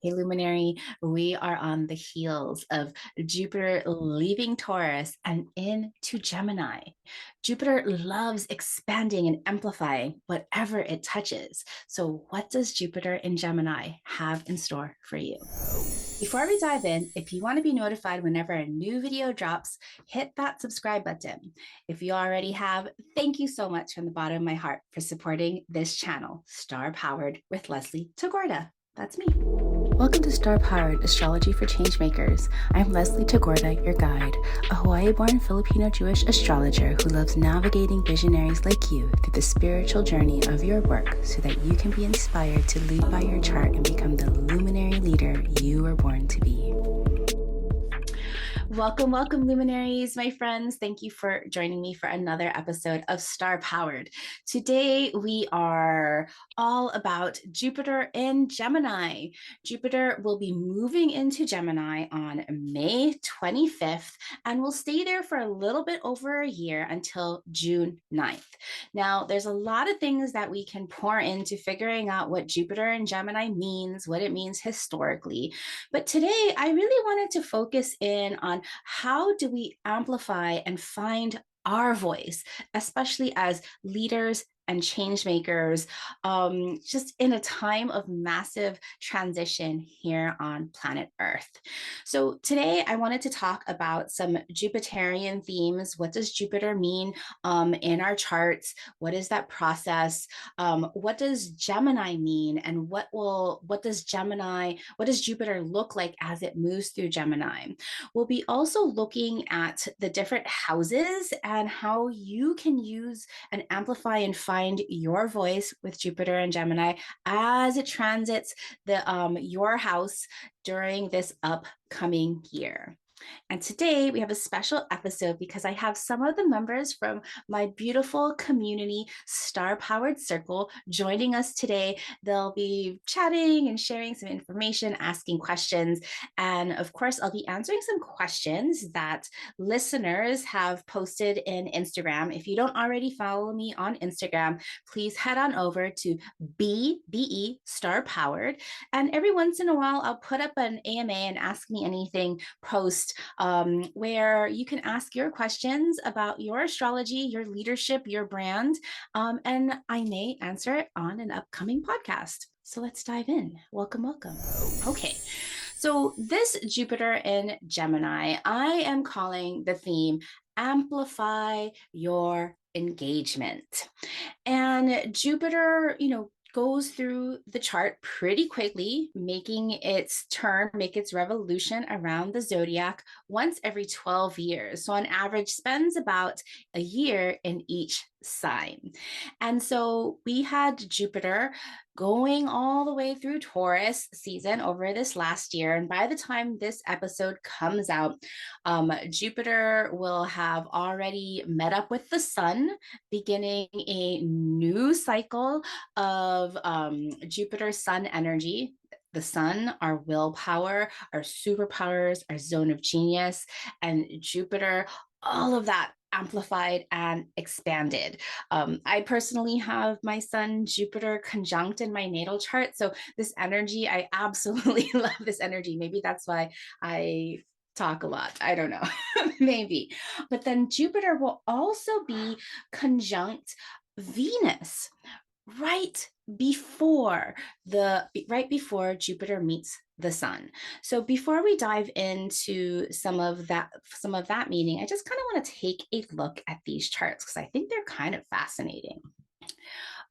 Hey, Luminary, we are on the heels of Jupiter leaving Taurus and into Gemini. Jupiter loves expanding and amplifying whatever it touches. So, what does Jupiter in Gemini have in store for you? Before we dive in, if you want to be notified whenever a new video drops, hit that subscribe button. If you already have, thank you so much from the bottom of my heart for supporting this channel, Star Powered with Leslie Tagorda. That's me. Welcome to Star Powered Astrology for Changemakers. I'm Leslie Tagorda, your guide, a Hawaii-born Filipino-Jewish astrologer who loves navigating visionaries like you through the spiritual journey of your work so that you can be inspired to lead by your chart and become the luminary leader you were born to be. Welcome, welcome, luminaries, my friends. Thank you for joining me for another episode of Star Powered. Today, we are all about Jupiter in Gemini. Jupiter will be moving into Gemini on May 25th and will stay there for a little bit over a year until June 9th. Now, there's a lot of things that we can pour into figuring out what Jupiter in Gemini means, what it means historically. But today, I really wanted to focus in on how do we amplify and find our voice, especially as leaders and change makers, just in a time of massive transition here on planet Earth. So today I wanted to talk about some Jupiterian themes. What does Jupiter mean in our charts? What is that process? What does Gemini mean? And what does Jupiter look like as it moves through Gemini? We'll be also looking at the different houses and how you can use and amplify and find your voice with Jupiter and Gemini as it transits your house during this upcoming year. And today we have a special episode because I have some of the members from my beautiful community, Star Powered Circle, joining us today. They'll be chatting and sharing some information, asking questions. And of course, I'll be answering some questions that listeners have posted in Instagram. If you don't already follow me on Instagram, please head on over to BE Star Powered. And every once in a while, I'll put up an AMA and Ask Me Anything post where you can ask your questions about your astrology, your leadership, your brand, and I may answer it on an upcoming podcast. So let's dive in. Welcome, welcome. Okay. So this Jupiter in Gemini, I am calling the theme Amplify Your Engagement. And Jupiter, goes through the chart pretty quickly, making its turn, make its revolution around the zodiac once every 12 years. So on average, spends about a year in each sign. And so we had Jupiter going all the way through Taurus season over this last year. And by the time this episode comes out, Jupiter will have already met up with the sun, beginning a new cycle of Jupiter Sun energy. The sun, our willpower, our superpowers, our zone of genius, and Jupiter, all of that amplified and expanded. I personally have my sun Jupiter conjunct in my natal chart. So this energy, I absolutely love this energy. Maybe that's why I talk a lot. I don't know, maybe. But then Jupiter will also be conjunct Venus right before Jupiter meets the sun. So before we dive into some of that meaning, I just kind of want to take a look at these charts because I think they're kind of fascinating.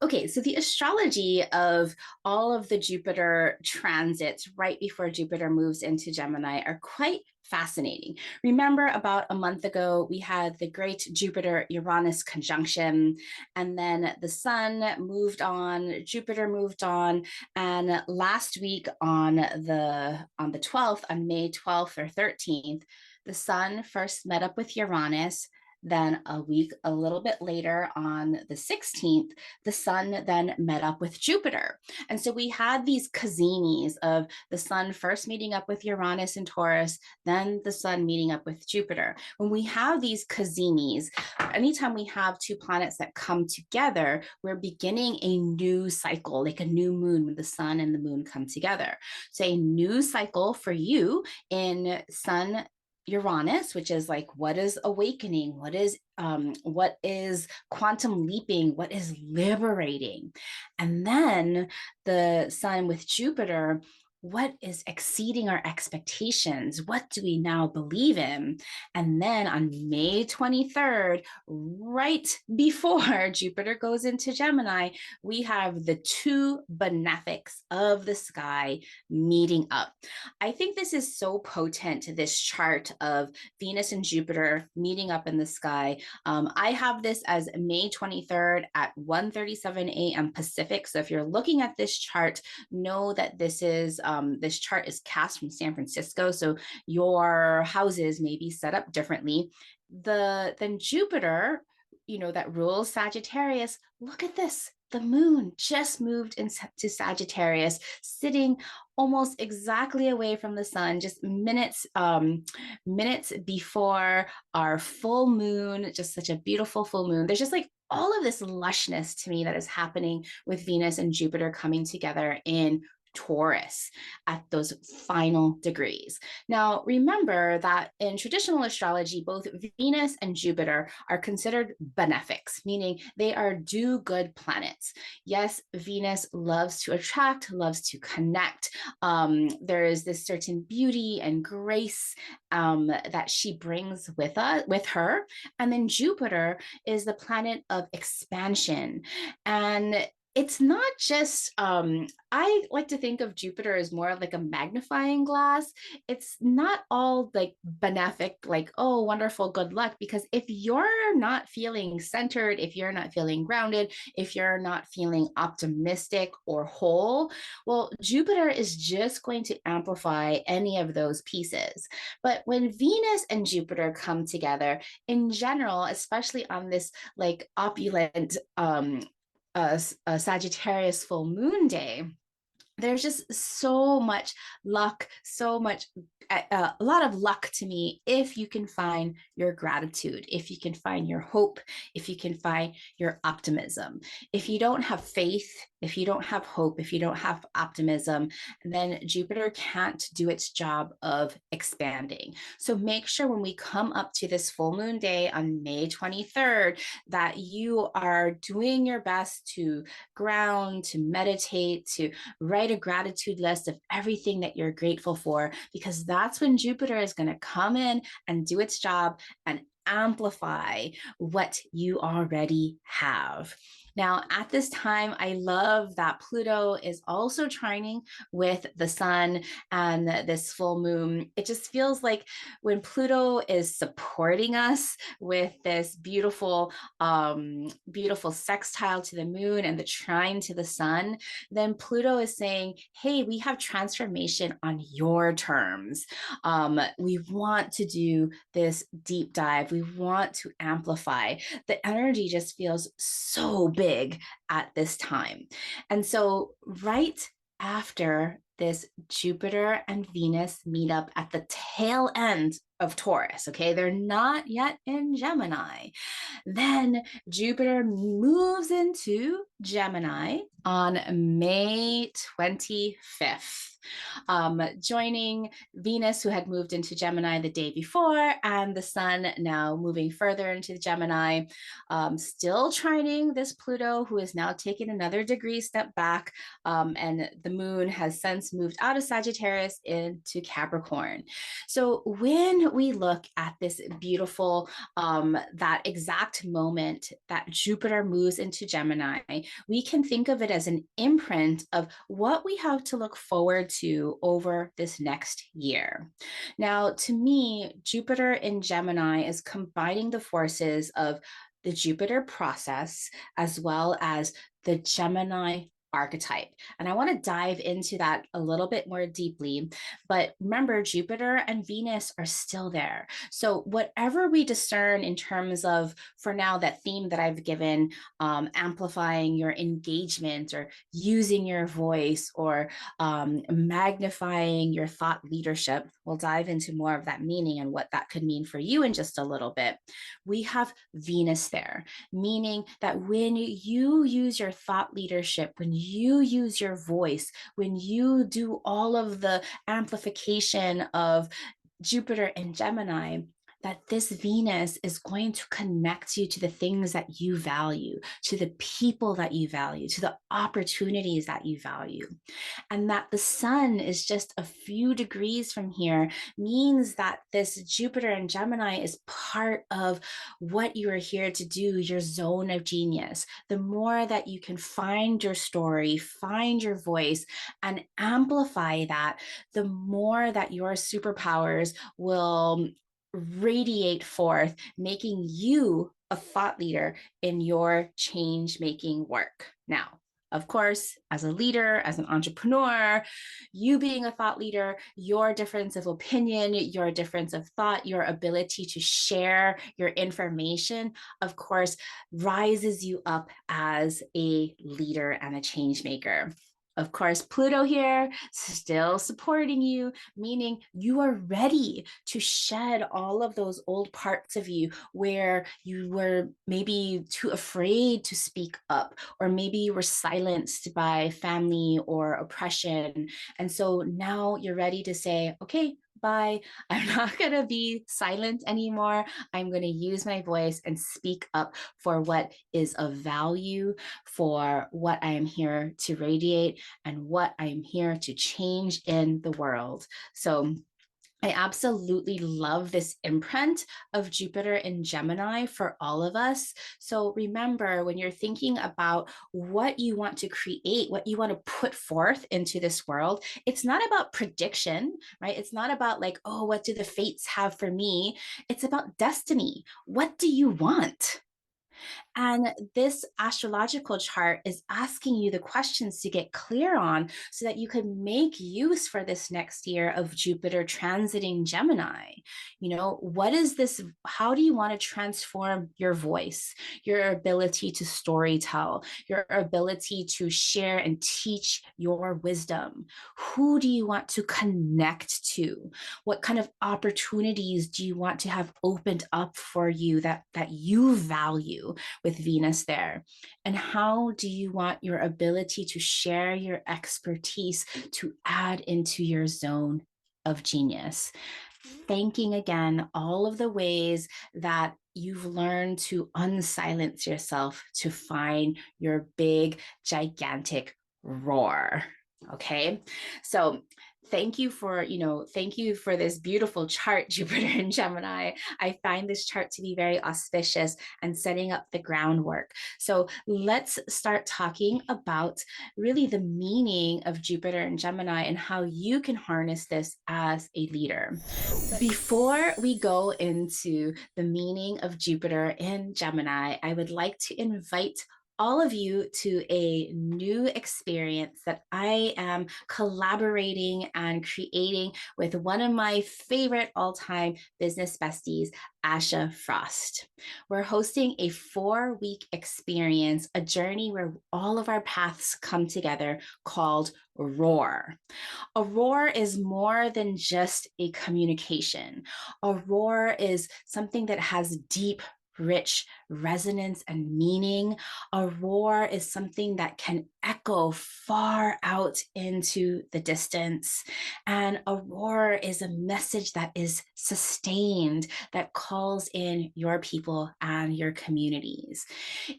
Okay, so the astrology of all of the Jupiter transits right before Jupiter moves into Gemini are quite fascinating. Remember, about a month ago, we had the great Jupiter-Uranus conjunction, and then the sun moved on, Jupiter moved on, and last week on the 12th, on May 12th or 13th, the sun first met up with Uranus, Then a week, a little bit later on the 16th, the sun then met up with Jupiter. And so we had these cazinis of the sun first meeting up with Uranus and Taurus, then the sun meeting up with Jupiter. When we have these cazinis, anytime we have two planets that come together, we're beginning a new cycle, like a new moon when the sun and the moon come together. So a new cycle for you in sun Uranus, which is like what is awakening, what is quantum leaping, what is liberating, and then the sun with Jupiter, what is exceeding our expectations? What do we now believe in? And then on May 23rd, right before Jupiter goes into Gemini, we have the two benefics of the sky meeting up. I think this is so potent, this chart of Venus and Jupiter meeting up in the sky. I have this as May 23rd at 1:37 a.m. Pacific. So if you're looking at this chart, know that this chart is cast from San Francisco. So your houses may be set up differently. Then Jupiter, that rules Sagittarius. Look at this. The moon just moved into Sagittarius, sitting almost exactly away from the sun, just minutes before our full moon. Just such a beautiful full moon. There's just like all of this lushness to me that is happening with Venus and Jupiter coming together in Taurus at those final degrees. Now, remember that in traditional astrology, both Venus and Jupiter are considered benefics, meaning they are do good planets. Yes, Venus loves to attract, loves to connect. There is this certain beauty and grace that she brings with her. And then Jupiter is the planet of expansion. And it's not just I like to think of Jupiter as more like a magnifying glass. It's not all like benefic, like, oh, wonderful, good luck. Because if you're not feeling centered, if you're not feeling grounded, if you're not feeling optimistic or whole, well, Jupiter is just going to amplify any of those pieces. But when Venus and Jupiter come together in general, especially on this like opulent a Sagittarius full moon day, there's just so much luck, a lot of luck to me if you can find your gratitude, if you can find your hope, if you can find your optimism. If you don't have faith, if you don't have hope, if you don't have optimism, then Jupiter can't do its job of expanding. So make sure when we come up to this full moon day on May 23rd, that you are doing your best to ground, to meditate, to write a gratitude list of everything that you're grateful for, because that's when Jupiter is going to come in and do its job and amplify what you already have. Now, at this time, I love that Pluto is also trining with the sun and this full moon. It just feels like when Pluto is supporting us with this beautiful sextile to the moon and the trine to the sun, then Pluto is saying, hey, we have transformation on your terms. We want to do this deep dive. We want to amplify. The energy just feels so big at this time. And so right after this Jupiter and Venus meet up at the tail end of Taurus, okay? They're not yet in Gemini. Then Jupiter moves into Gemini on May 25th. Joining Venus, who had moved into Gemini the day before, and the sun now moving further into Gemini, still trining this Pluto, who is now taking another degree step back, and the moon has since moved out of Sagittarius into Capricorn. So when we look at this beautiful, that exact moment that Jupiter moves into Gemini, we can think of it as an imprint of what we have to look forward to over this next year. Now, to me, Jupiter in Gemini is combining the forces of the Jupiter process as well as the Gemini archetype. And I want to dive into that a little bit more deeply. But remember, Jupiter and Venus are still there. So, whatever we discern in terms of, for now, that theme that I've given, amplifying your engagement or using your voice or magnifying your thought leadership, we'll dive into more of that meaning and what that could mean for you in just a little bit. We have Venus there, meaning that when you use your thought leadership, when you use your voice, when you do all of the amplification of Jupiter and Gemini, that this Venus is going to connect you to the things that you value, to the people that you value, to the opportunities that you value. And that the sun is just a few degrees from here means that this Jupiter and Gemini is part of what you are here to do, your zone of genius. The more that you can find your story, find your voice, and amplify that, the more that your superpowers will radiate forth, making you a thought leader in your change making work. Now, of course, as a leader, as an entrepreneur, you being a thought leader, your difference of opinion, your difference of thought, your ability to share your information, of course, rises you up as a leader and a change maker. Of course, Pluto here, still supporting you, meaning you are ready to shed all of those old parts of you where you were maybe too afraid to speak up, or maybe you were silenced by family or oppression. And so now you're ready to say, okay, bye. I'm not going to be silent anymore. I'm going to use my voice and speak up for what is of value, for what I am here to radiate, and what I am here to change in the world. So I absolutely love this imprint of Jupiter in Gemini for all of us. So remember, when you're thinking about what you want to create, what you want to put forth into this world, it's not about prediction, right? It's not about like, oh, what do the fates have for me? It's about destiny. What do you want? And this astrological chart is asking you the questions to get clear on so that you can make use for this next year of Jupiter transiting Gemini. You know, what is this? How do you want to transform your voice, your ability to storytell, your ability to share and teach your wisdom? Who do you want to connect to? What kind of opportunities do you want to have opened up for you that you value with Venus there? And how do you want your ability to share your expertise to add into your zone of genius? Thanking again all of the ways that you've learned to unsilence yourself to find your big, gigantic roar. Okay. So thank you for, thank you for this beautiful chart, Jupiter and Gemini. I find this chart to be very auspicious and setting up the groundwork. So let's start talking about really the meaning of Jupiter and Gemini and how you can harness this as a leader. Before we go into the meaning of Jupiter in Gemini, I would like to invite all of you to a new experience that I am collaborating and creating with one of my favorite all-time business besties, Asha Frost. We're hosting a 4-week experience, a journey where all of our paths come together, called Roar. A roar is more than just a communication. A roar is something that has deep, rich resonance and meaning. A roar is something that can echo far out into the distance. And a roar is a message that is sustained, that calls in your people and your communities.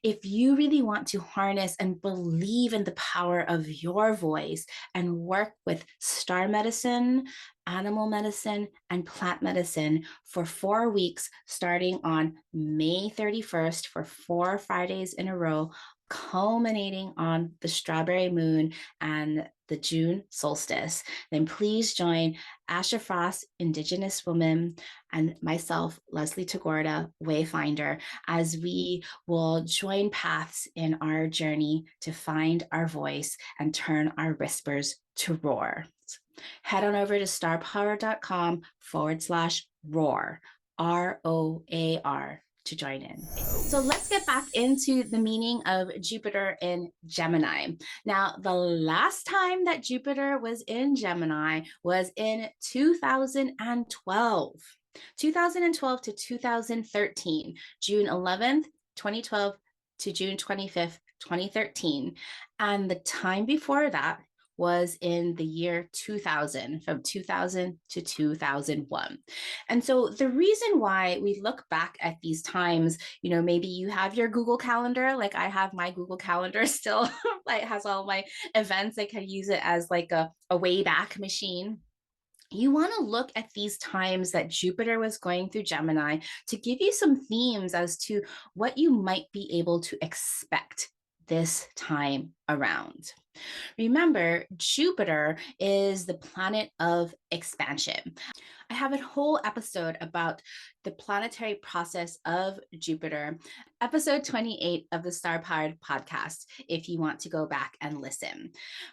If you really want to harness and believe in the power of your voice and work with star medicine, animal medicine, and plant medicine for 4 weeks, starting on May 31st for 4 Fridays in a row, culminating on the strawberry moon and the June solstice, then please join Asha Frost, Indigenous woman, and myself, Leslie Tagorda, Wayfinder, as we will join paths in our journey to find our voice and turn our whispers to roar. Head on over to starpower.com/roar, ROAR, to join in. So let's get back into the meaning of Jupiter in Gemini. Now, the last time that Jupiter was in Gemini was in 2012. 2012 to 2013, June 11th, 2012 to June 25th, 2013. And the time before that was in the year 2000, from 2000 to 2001. And so the reason why we look back at these times, maybe you have your Google Calendar, like I have my Google Calendar still, like has all my events. I can use it as like a way back machine. You want to look at these times that Jupiter was going through Gemini to give you some themes as to what you might be able to expect this time around. Remember, Jupiter is the planet of expansion. I have a whole episode about the planetary process of Jupiter, episode 28 of the Star Powered podcast, if you want to go back and listen.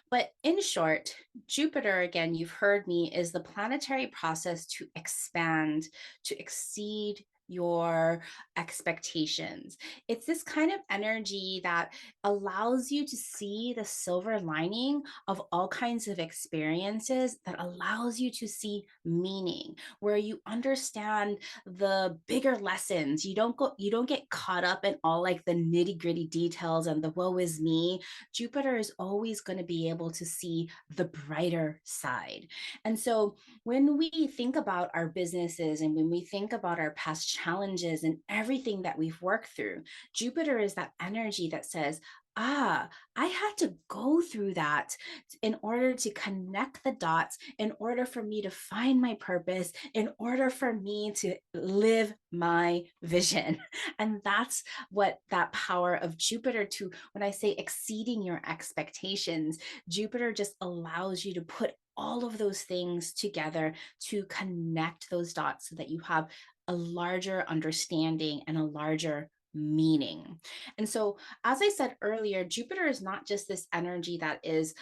But in short, Jupiter, again, you've heard me, is the planetary process to expand, to exceed your expectations. It's this kind of energy that allows you to see the silver lining of all kinds of experiences, that allows you to see meaning, where you understand the bigger lessons. You don't get caught up in all like the nitty-gritty details and the woe is me. Jupiter is always going to be able to see the brighter side. And so when we think about our businesses and when we think about our past challenges and everything that we've worked through, Jupiter is that energy that says, I had to go through that in order to connect the dots, in order for me to find my purpose, in order for me to live my vision. And that's what that power of Jupiter, to when I say exceeding your expectations, Jupiter just allows you to put all of those things together to connect those dots so that you have a larger understanding and a larger meaning. And so, as I said earlier, Jupiter is not just this energy that is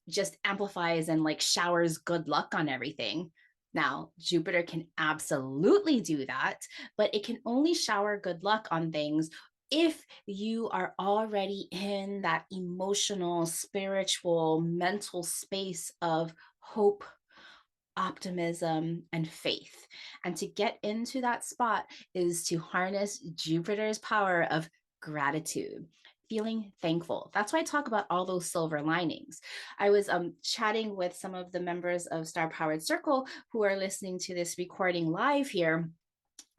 just amplifies and like showers good luck on everything. Now, Jupiter can absolutely do that, but it can only shower good luck on things if you are already in that emotional, spiritual, mental space of hope, optimism, and faith. And to get into that spot is to harness Jupiter's power of gratitude, feeling thankful. That's why I talk about all those silver linings. I was chatting with some of the members of Star Powered Circle who are listening to this recording live here.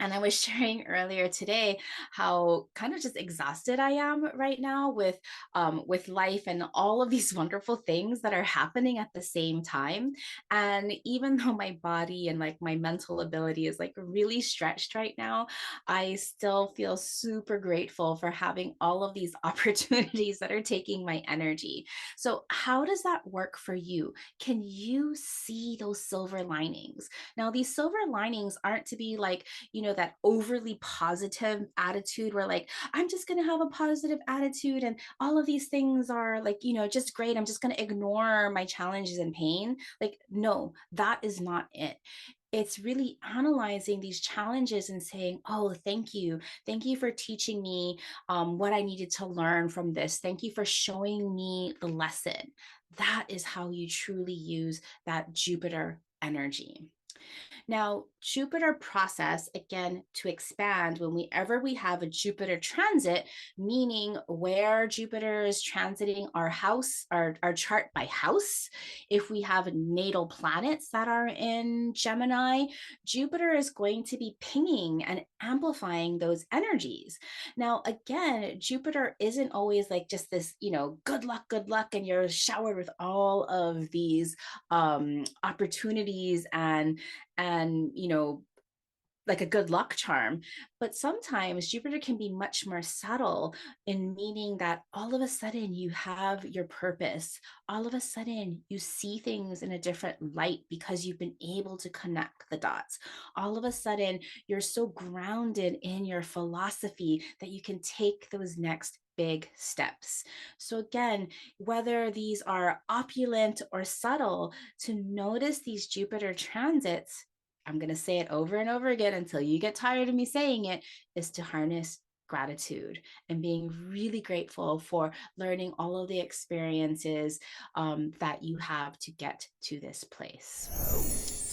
And I was sharing earlier today how kind of just exhausted I am right now with life and all of these wonderful things that are happening at the same time. And even though my body and like my mental ability is like really stretched right now, I still feel super grateful for having all of these opportunities that are taking my energy. So how does that work for you? Can you see those silver linings? Now, these silver linings aren't to be like, that overly positive attitude where like, I'm just going to have a positive attitude and all of these things are like, just great. I'm just going to ignore my challenges and pain. Like, no, that is not it. It's really analyzing these challenges and saying, oh, thank you. Thank you for teaching me what I needed to learn from this. Thank you for showing me the lesson. That is how you truly use that Jupiter energy. Now, Jupiter process, again, to expand whenever we have a Jupiter transit, meaning where Jupiter is transiting our house, our chart by house. If we have natal planets that are in Gemini, Jupiter is going to be pinging and amplifying those energies. Now, again, Jupiter isn't always like just this, good luck, and you're showered with all of these opportunities and like a good luck charm. But sometimes Jupiter can be much more subtle in meaning that all of a sudden you have your purpose. All of a sudden you see things in a different light because you've been able to connect the dots. All of a sudden you're so grounded in your philosophy that you can take those next big steps. So again, whether these are opulent or subtle, to notice these Jupiter transits, I'm going to say it over and over again until you get tired of me saying it, is to harness gratitude and being really grateful for learning all of the experiences that you have to get to this place.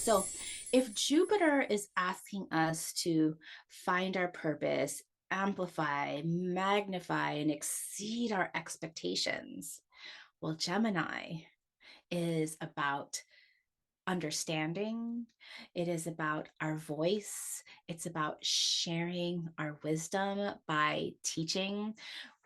So if Jupiter is asking us to find our purpose, amplify, magnify, and exceed our expectations, well, Gemini is about understanding. It is about our voice. It's about sharing our wisdom by teaching.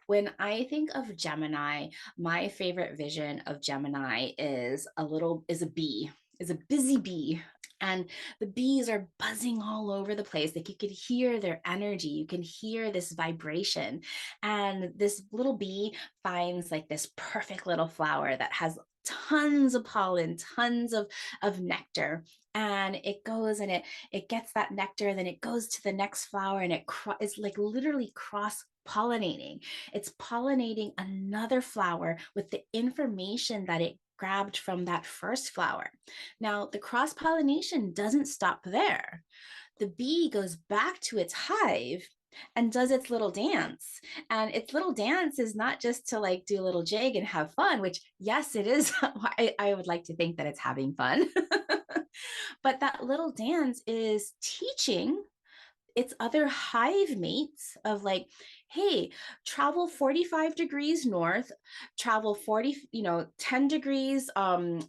When I think of Gemini, my favorite vision of Gemini is a bee, is a busy bee. And the bees are buzzing all over the place. Like you could hear their energy, you can hear this vibration. And this little bee finds like this perfect little flower that has tons of pollen, tons of nectar. And it goes and it gets that nectar, then it goes to the next flower and is like literally cross pollinating. It's pollinating another flower with the information that it grabbed from that first flower. Now, the cross pollination doesn't stop there. The bee goes back to its hive and does its little dance. And its little dance is not just to like do a little jig and have fun, which, yes, it is. I would like to think that it's having fun. But that little dance is teaching its other hive mates of like, hey, travel 45 degrees north, travel 10 degrees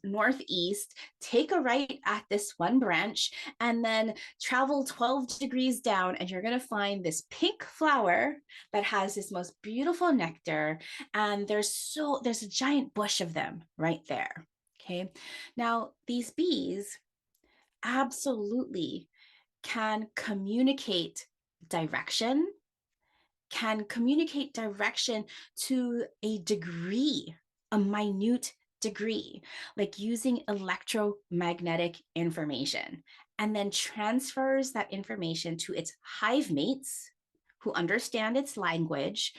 northeast, take a right at this one branch, and then travel 12 degrees down, and you're going to find this pink flower that has this most beautiful nectar. And there's a giant bush of them right there. Okay. Now, these bees absolutely can communicate direction, can communicate direction to a degree, a minute degree, like using electromagnetic information, and then transfers that information to its hive mates who understand its language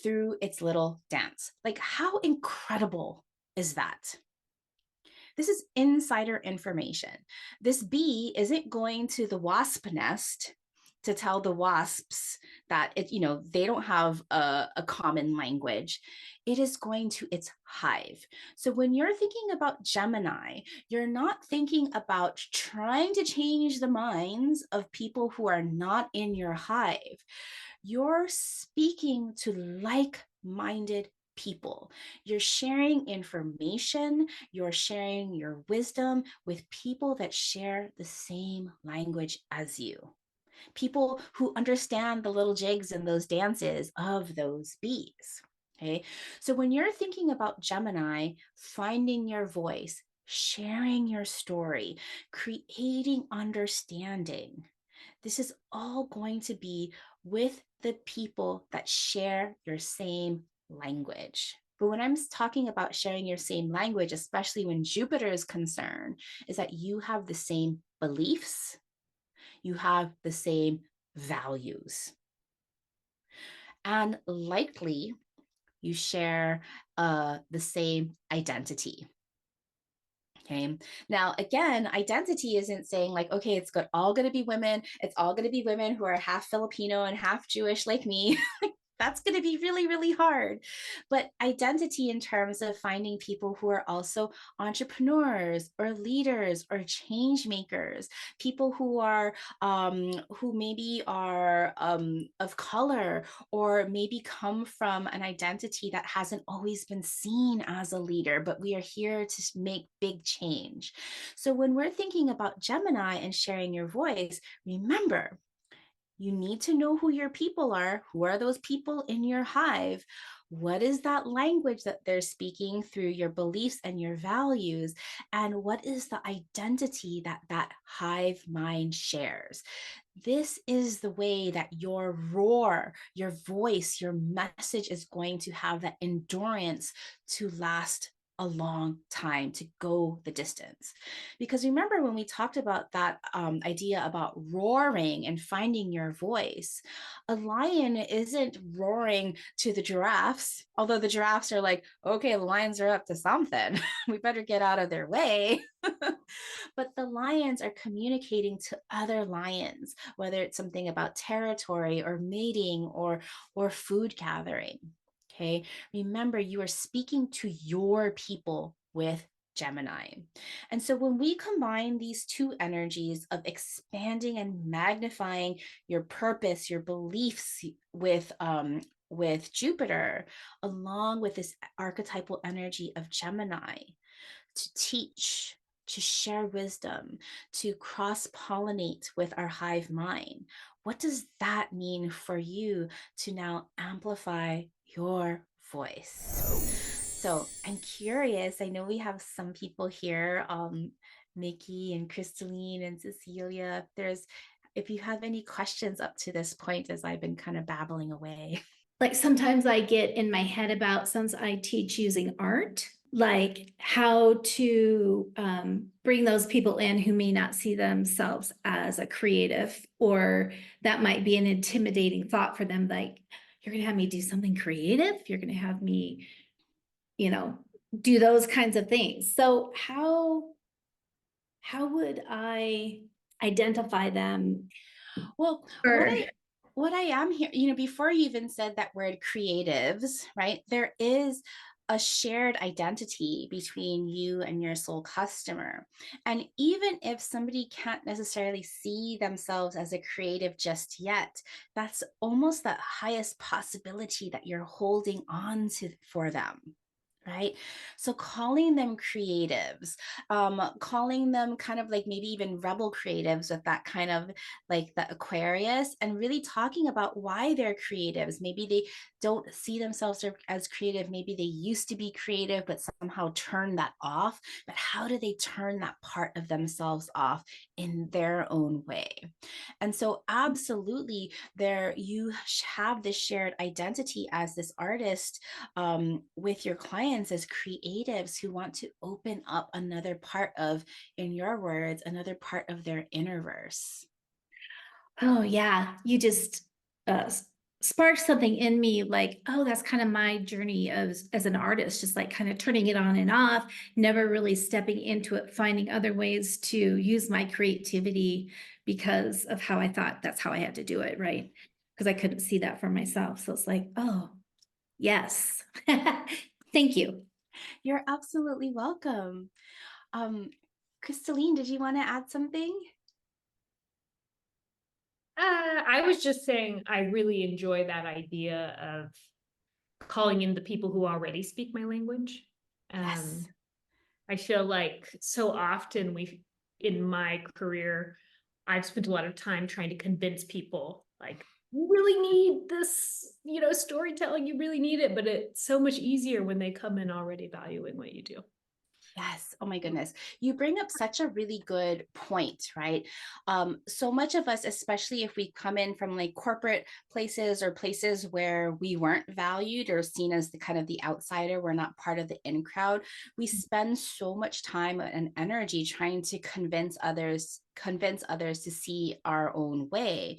through its little dance. Like, how incredible is that? This is insider information. This bee isn't going to the wasp nest to tell the wasps that they don't have a common language. It is going to its hive. So when you're thinking about Gemini, you're not thinking about trying to change the minds of people who are not in your hive. You're speaking to like-minded people. You're sharing information, you're sharing your wisdom with people that share the same language as you. People who understand the little jigs and those dances of those bees. Okay. So when you're thinking about Gemini, finding your voice, sharing your story, creating understanding, this is all going to be with the people that share your same language. But when I'm talking about sharing your same language, especially when Jupiter is concerned, is that you have the same beliefs, you have the same values, and likely you share the same identity. Okay. Now, again, identity isn't saying like, okay, it's all going to be women. It's all going to be women who are half Filipino and half Jewish like me. That's going to be really, really hard. But identity in terms of finding people who are also entrepreneurs or leaders or change makers, people who are who maybe are of color or maybe come from an identity that hasn't always been seen as a leader, but we are here to make big change. So when we're thinking about Gemini and sharing your voice, remember, you need to know who your people are. Who are those people in your hive? What is that language that they're speaking through your beliefs and your values? And what is the identity that that hive mind shares? This is the way that your roar, your voice, your message is going to have that endurance to last a long time, to go the distance. Because remember when we talked about that idea about roaring and finding your voice, a lion isn't roaring to the giraffes, although the giraffes are like, okay, the lions are up to something. We better get out of their way. But the lions are communicating to other lions, whether it's something about territory or mating or food gathering. Okay. Remember, you are speaking to your people with Gemini. And so when we combine these two energies of expanding and magnifying your purpose, your beliefs with Jupiter, along with this archetypal energy of Gemini, to teach, to share wisdom, to cross pollinate with our hive mind. What does that mean for you to now amplify your voice? So I'm curious. I know we have some people here, Nikki and Crystalline and Cecilia. If you have any questions up to this point, as I've been kind of babbling away. Like sometimes I get in my head about, since I teach using art, like how to bring those people in who may not see themselves as a creative, or that might be an intimidating thought for them. Like, you're going to have me do something creative? You're going to have me, do those kinds of things. So how would I identify them? Well, Or what I am here, before you even said that word creatives, right? There is a shared identity between you and your soul customer. And even if somebody can't necessarily see themselves as a creative just yet, that's almost the highest possibility that you're holding on to for them. Right. So calling them creatives, calling them kind of like maybe even rebel creatives with that kind of like the Aquarius, and really talking about why they're creatives. Maybe they don't see themselves as creative. Maybe they used to be creative, but somehow turn that off. But how do they turn that part of themselves off in their own way? And so, absolutely, there you have this shared identity as this artist with your clients as creatives who want to open up another part of, in your words, another part of their inner verse. oh yeah, you just uh sparked something in me, like, oh, that's kind of my journey as an artist, just like kind of turning it on and off, never really stepping into it, finding other ways to use my creativity because of how I thought that's how I had to do it, right? Because I couldn't see that for myself. So it's like, oh, yes. Thank you. You're absolutely welcome. Um, Crystalline, did you want to add something? I was just saying I really enjoy that idea of calling in the people who already speak my language. Yes. I feel like so often in my career, I've spent a lot of time trying to convince people, like, you really need this, storytelling, you really need it, but it's so much easier when they come in already valuing what you do. Yes. Oh my goodness. You bring up such a really good point, right? So much of us, especially if we come in from like corporate places or places where we weren't valued or seen as the kind of the outsider, we're not part of the in crowd. We spend so much time and energy trying to convince others to see our own way.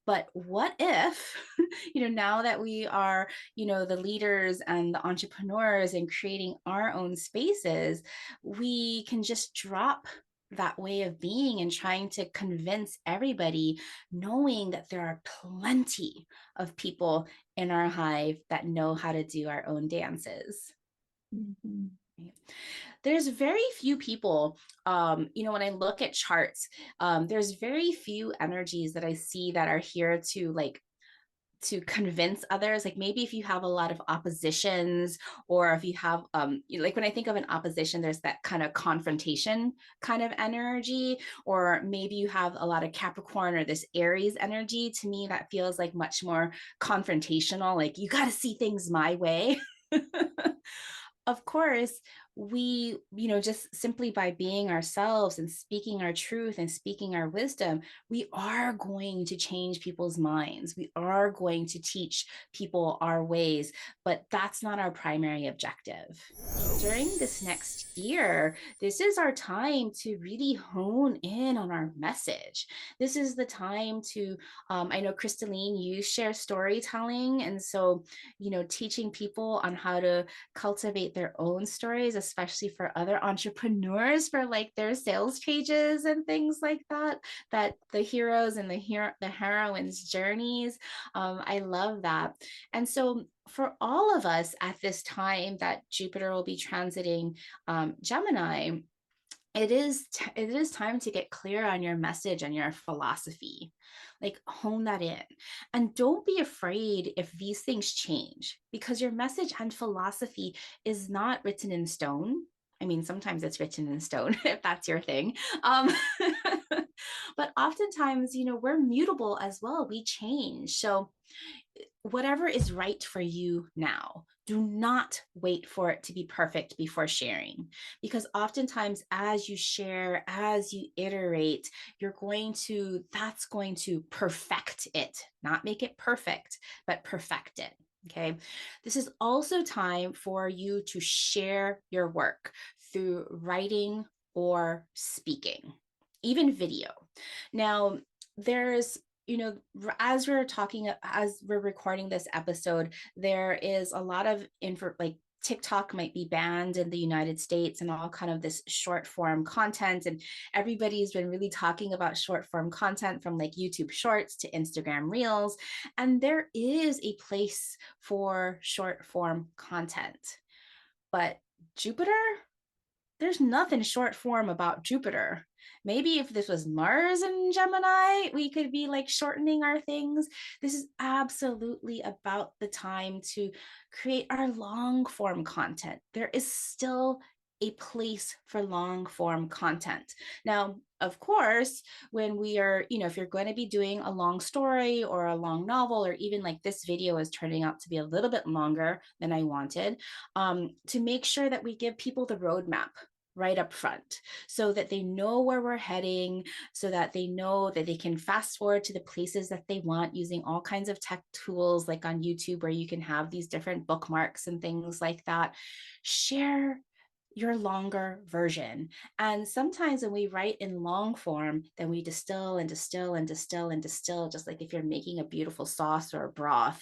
But what if, now that we are, the leaders and the entrepreneurs and creating our own spaces, we can just drop that way of being and trying to convince everybody, knowing that there are plenty of people in our hive that know how to do our own dances. Mhm. There's very few people, when I look at charts, there's very few energies that I see that are here to like to convince others. Like maybe if you have a lot of oppositions, or if you have like when I think of an opposition, there's that kind of confrontation kind of energy, or maybe you have a lot of Capricorn or this Aries energy. To me, that feels like much more confrontational, like you got to see things my way. Of course, we, just simply by being ourselves and speaking our truth and speaking our wisdom, we are going to change people's minds. We are going to teach people our ways, but that's not our primary objective. During this next year, this is our time to really hone in on our message. This is the time to, I know, Crystalline, you share storytelling. And so, teaching people on how to cultivate their own stories, especially for other entrepreneurs, for like their sales pages and things like that, that the heroes and the heroines' journeys. I love that. And so for all of us at this time that Jupiter will be transiting Gemini, it is time to get clear on your message and your philosophy. Like hone that in, and don't be afraid if these things change, because your message and philosophy is not written in stone. I mean, sometimes it's written in stone if that's your thing. But oftentimes, we're mutable as well. We change. So whatever is right for you now, do not wait for it to be perfect before sharing, because oftentimes as you share, as you iterate, that's going to perfect it, not make it perfect, but perfect it. Okay. This is also time for you to share your work through writing or speaking, even video. Now, there's as we're recording this episode, there is a lot of info, like TikTok might be banned in the United States and all kind of this short form content. And everybody's been really talking about short form content, from like YouTube Shorts to Instagram Reels. And there is a place for short form content. But Jupiter, there's nothing short form about Jupiter. Maybe if this was Mars and Gemini, we could be like shortening our things. This is absolutely about the time to create our long form content. There is still a place for long form content. Now, of course, when we are, if you're going to be doing a long story or a long novel, or even like this video is turning out to be a little bit longer than I wanted, to make sure that we give people the roadmap right up front, so that they know where we're heading, so that they know that they can fast forward to the places that they want using all kinds of tech tools like on YouTube, where you can have these different bookmarks and things like that. Share your longer version. And sometimes when we write in long form, then we distill and distill and distill and distill, just like if you're making a beautiful sauce or a broth,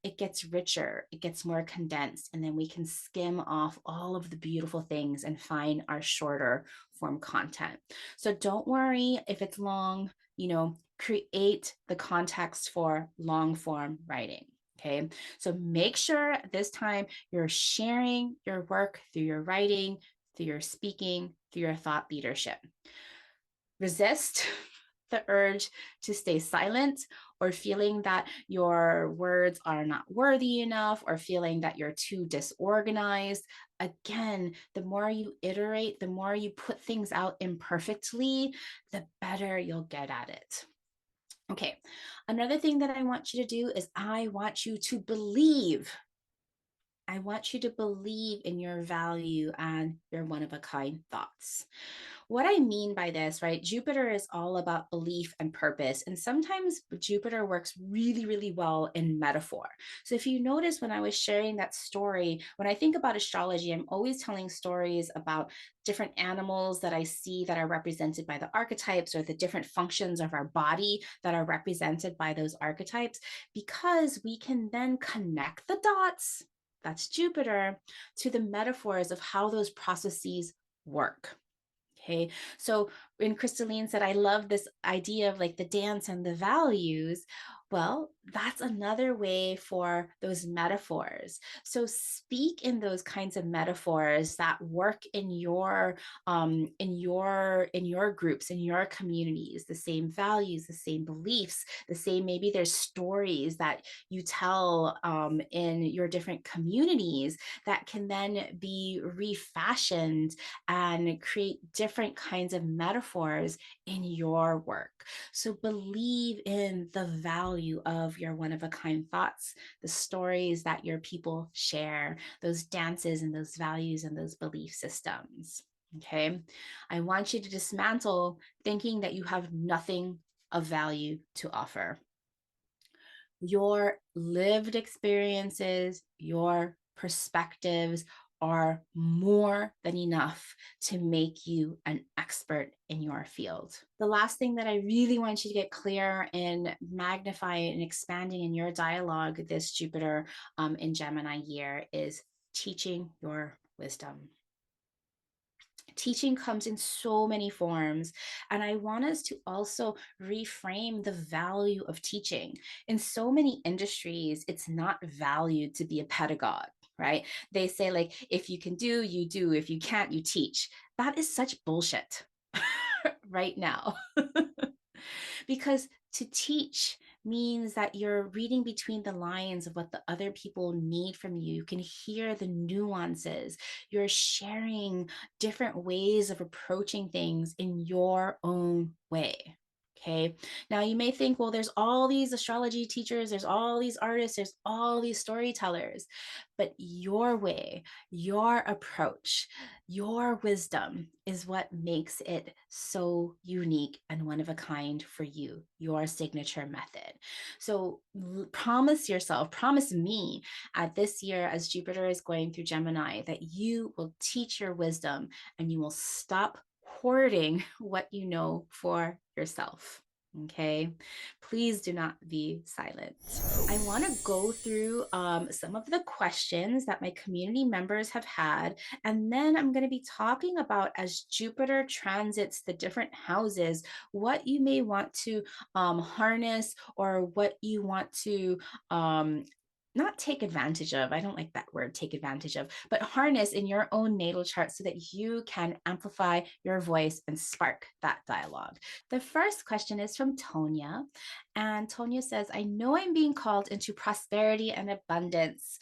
it gets richer, it gets more condensed, and then we can skim off all of the beautiful things and find our shorter form content. So don't worry if it's long, create the context for long form writing. Okay, so make sure this time you're sharing your work through your writing, through your speaking, through your thought leadership. Resist the urge to stay silent, or feeling that your words are not worthy enough, or feeling that you're too disorganized. Again, the more you iterate, the more you put things out imperfectly, the better you'll get at it. Okay, another thing that I want you to do is I want you to believe in your value and your one-of-a-kind thoughts. What I mean by this, right? Jupiter is all about belief and purpose. And sometimes Jupiter works really, really well in metaphor. So if you notice, when I was sharing that story, when I think about astrology, I'm always telling stories about different animals that I see that are represented by the archetypes, or the different functions of our body that are represented by those archetypes, because we can then connect the dots, that's Jupiter, to the metaphors of how those processes work. Okay, so when Crystalline said, I love this idea of like the dance and the values, well, that's another way for those metaphors. So speak in those kinds of metaphors that work in your groups, in your communities, the same values, the same beliefs, the same, maybe there's stories that you tell in your different communities that can then be refashioned and create different kinds of metaphors in your work. So believe in the value of your one of a kind thoughts, the stories that your people share, those dances and those values and those belief systems. Okay. I want you to dismantle thinking that you have nothing of value to offer. Your lived experiences, your perspectives are more than enough to make you an expert in your field. The last thing that I really want you to get clear and magnify and expanding in your dialogue this Jupiter in Gemini year is teaching your wisdom. Teaching comes in so many forms. And I want us to also reframe the value of teaching. In so many industries, it's not valued to be a pedagogue, right? They say, like, if you can do, you do. If you can't, you teach. That is such bullshit right now. Because to teach means that you're reading between the lines of what the other people need from you. You can hear the nuances. You're sharing different ways of approaching things in your own way. Okay. Now you may think, well, there's all these astrology teachers, there's all these artists, there's all these storytellers, but your way, your approach, your wisdom is what makes it so unique and one of a kind for you, your signature method. So promise yourself, promise me at this year as Jupiter is going through Gemini that you will teach your wisdom and you will stop hoarding what you know for yourself. Okay, please do not be silent. I want to go through some of the questions that my community members have had, and then I'm going to be talking about, as Jupiter transits the different houses, what you may want to harness, or what you want to not take advantage of. I don't like that word, take advantage of, but harness in your own natal chart so that you can amplify your voice and spark that dialogue. The first question is from Tonya. And Tonya says, I know I'm being called into prosperity and abundance,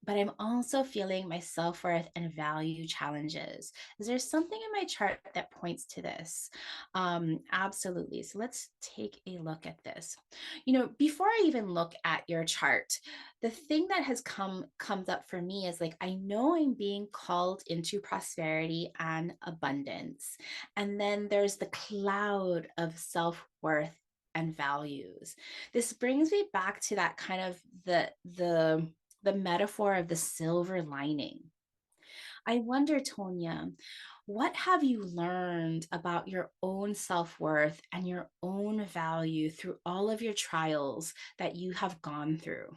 but I'm also feeling my self-worth and value challenges. Is there something in my chart that points to this? Absolutely. So let's take a look at this. You know, before I even look at your chart, the thing that has comes up for me is like, I know I'm being called into prosperity and abundance. And then there's the cloud of self-worth and values. This brings me back to that kind of the metaphor of the silver lining. I wonder, Tonya, what have you learned about your own self-worth and your own value through all of your trials that you have gone through?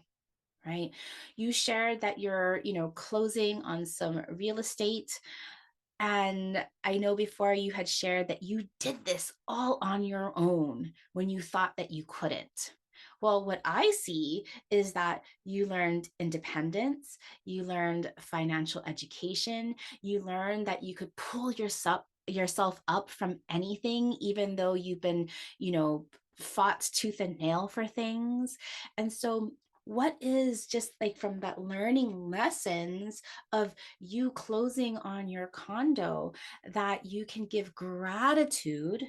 Right? You shared that you're, closing on some real estate. And I know before you had shared that you did this all on your own when you thought that you couldn't. Well, what I see is that you learned independence, you learned financial education, you learned that you could pull yourself up from anything, even though you've been, fought tooth and nail for things. And so what is, just like from that learning lessons of you closing on your condo, that you can give gratitude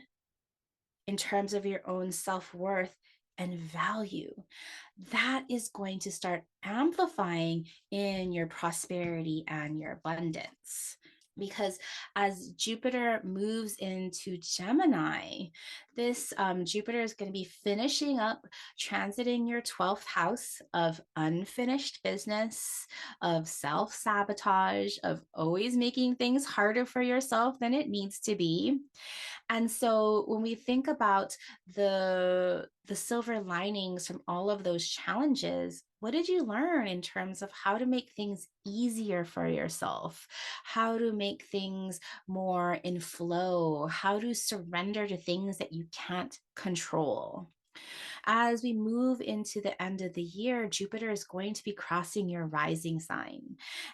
in terms of your own self-worth and value, that is going to start amplifying in your prosperity and your abundance. Because as Jupiter moves into Gemini, this Jupiter is going to be finishing up transiting your 12th house of unfinished business, of self-sabotage, of always making things harder for yourself than it needs to be. And so when we think about the silver linings from all of those challenges, what did you learn in terms of how to make things easier for yourself, how to make things more in flow, how to surrender to things that you can't control? As we move into the end of the year, Jupiter is going to be crossing your rising sign.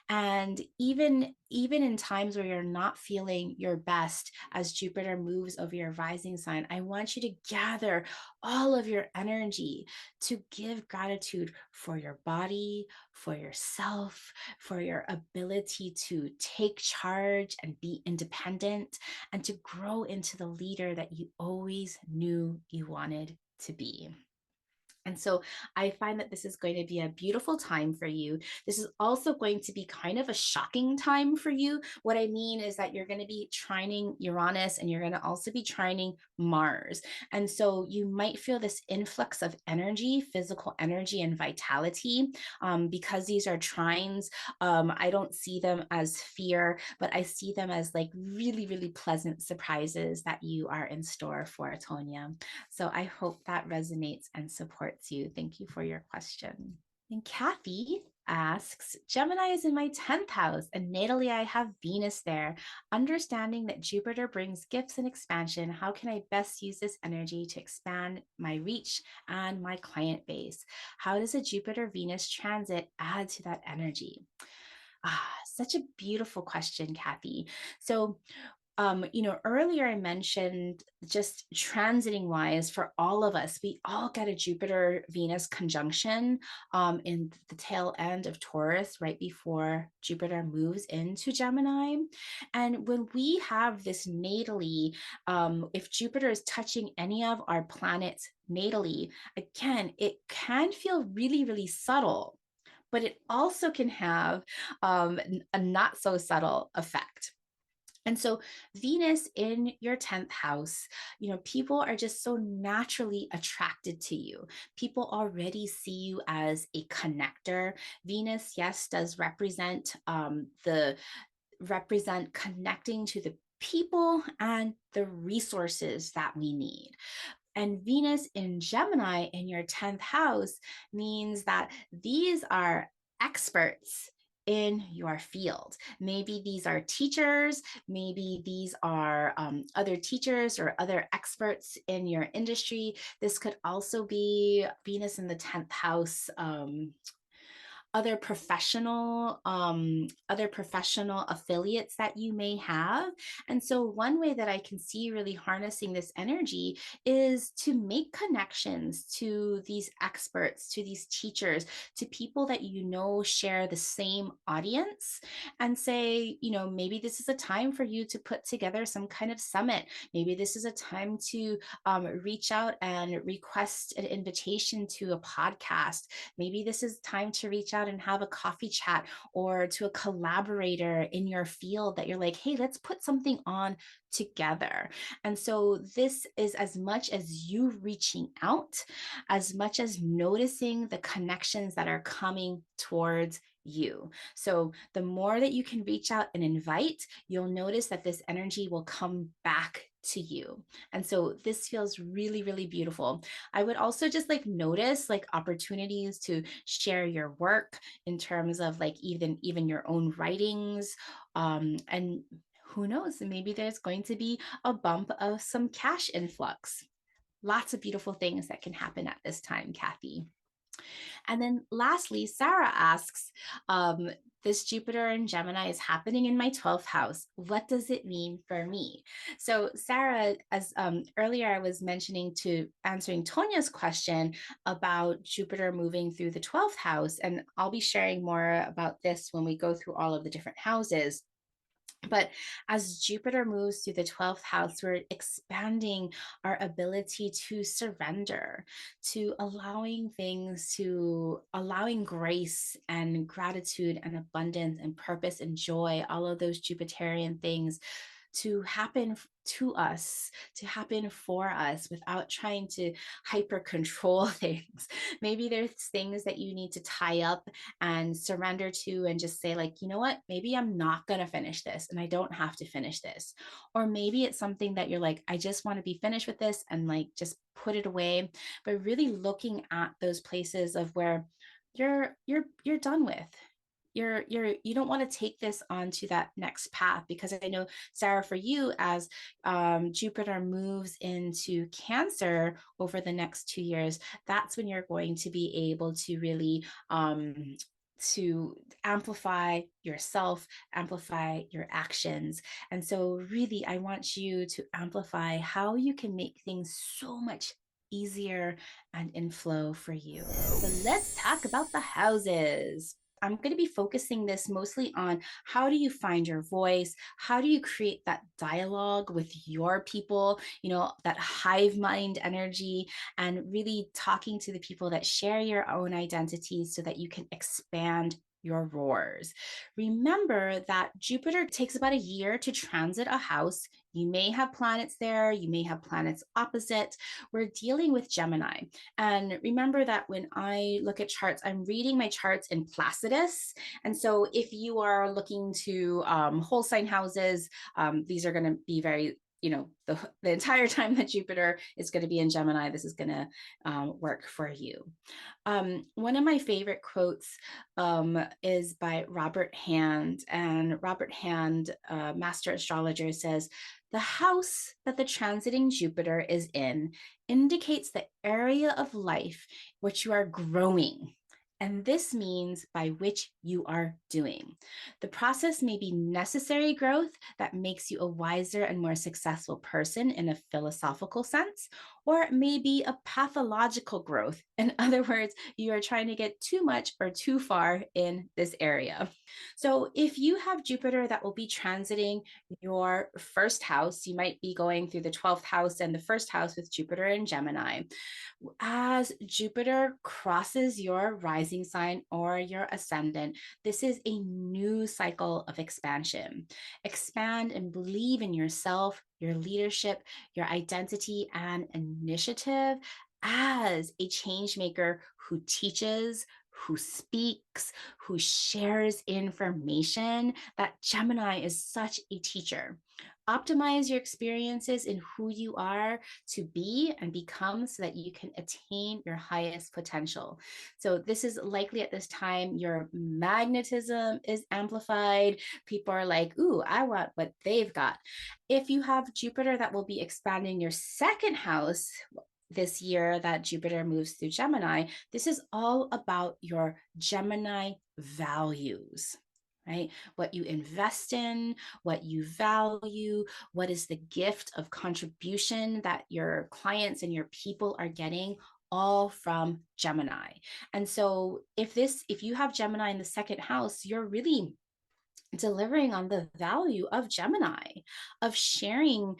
And even in times where you're not feeling your best, as Jupiter moves over your rising sign, I want you to gather all of your energy to give gratitude for your body, for yourself, for your ability to take charge and be independent, and to grow into the leader that you always knew you wanted to be. And so I find that this is going to be a beautiful time for you. This is also going to be kind of a shocking time for you. What I mean is that you're going to be trining Uranus, and you're going to also be trining Mars. And so you might feel this influx of energy, physical energy and vitality, because these are trines. I don't see them as fear, but I see them as like really, really pleasant surprises that you are in store for, Tonya. So I hope that resonates and supports you. Thank you for your question. And Kathy asks, Gemini is in my 10th house, and natally I have Venus there. Understanding that Jupiter brings gifts and expansion, how can I best use this energy to expand my reach and my client base? How does a Jupiter-Venus transit add to that energy? Such a beautiful question, Kathy. So earlier I mentioned just transiting wise for all of us, we all get a Jupiter Venus conjunction in the tail end of Taurus, right before Jupiter moves into Gemini. And when we have this natally, if Jupiter is touching any of our planets natally, again, it can feel really, really subtle, but it also can have a not so subtle effect. And so Venus in your 10th house, people are just so naturally attracted to you. People already see you as a connector. Venus, yes, does represent connecting to the people and the resources that we need. And Venus in Gemini in your 10th house means that these are experts in your field. Maybe these are teachers, maybe these are other teachers or other experts in your industry. This could also be Venus in the 10th house. Other professional affiliates that you may have. And so one way that I can see really harnessing this energy is to make connections to these experts, to these teachers, to people that share the same audience, and say, maybe this is a time for you to put together some kind of summit. Maybe this is a time to reach out and request an invitation to a podcast. Maybe this is time to reach out and have a coffee chat, or to a collaborator in your field that you're like, hey, let's put something on together. And so this is as much as you reaching out, as much as noticing the connections that are coming towards you. So the more that you can reach out and invite, you'll notice that this energy will come back to you. And so this feels really, really beautiful. I would also just notice opportunities to share your work in terms of even your own writings. And who knows, maybe there's going to be a bump of some cash influx. Lots of beautiful things that can happen at this time, Kathy. And then lastly, Sarah asks, this Jupiter in Gemini is happening in my 12th house. What does it mean for me? So Sarah, as earlier I was mentioning to answering Tonya's question about Jupiter moving through the 12th house, and I'll be sharing more about this when we go through all of the different houses. But as Jupiter moves through the 12th house, we're expanding our ability to surrender, to allowing grace and gratitude and abundance and purpose and joy, all of those Jupiterian things to happen to us, to happen for us without trying to hyper control things. Maybe there's things that you need to tie up and surrender to and just say you know what, maybe I'm not going to finish this and I don't have to finish this. Or maybe it's something that you're I just want to be finished with this and just put it away. But really looking at those places of where you're done with. You don't want to take this on to that next path, because I know, Sarah, for you, as Jupiter moves into Cancer over the next 2 years, that's when you're going to be able to really to amplify yourself, amplify your actions. And so really, I want you to amplify how you can make things so much easier and in flow for you. So let's talk about the houses. I'm going to be focusing this mostly on how do you find your voice? How do you create that dialogue with your people, that hive mind energy, and really talking to the people that share your own identities so that you can expand your roars. Remember that Jupiter takes about a year to transit a house. You may have planets there, you may have planets opposite. We're dealing with Gemini. And remember that when I look at charts, I'm reading my charts in Placidus. And so if you are looking to whole sign houses, these are going to be very, the entire time that Jupiter is going to be in Gemini, this is going to work for you. One of my favorite quotes is by Robert Hand. And Robert Hand, master astrologer, says, "The house that the transiting Jupiter is in indicates the area of life which you are growing. And this means by which you are doing. The process may be necessary growth that makes you a wiser and more successful person in a philosophical sense, or it may be a pathological growth. In other words, you are trying to get too much or too far in this area." So if you have Jupiter that will be transiting your first house, you might be going through the 12th house and the first house with Jupiter in Gemini. As Jupiter crosses your rising sign or your ascendant, this is a new cycle of expansion. Expand and believe in yourself, your leadership, your identity, and initiative as a change maker who teaches, who speaks, who shares information. That Gemini is such a teacher. Optimize your experiences in who you are to be and become so that you can attain your highest potential. So this is likely at this time your magnetism is amplified. People are like, ooh, I want what they've got. If you have Jupiter that will be expanding your second house this year that Jupiter moves through Gemini, this is all about your Gemini values. Right? What you invest in, what you value, what is the gift of contribution that your clients and your people are getting, all from Gemini. And so if you have Gemini in the second house, you're really delivering on the value of Gemini, of sharing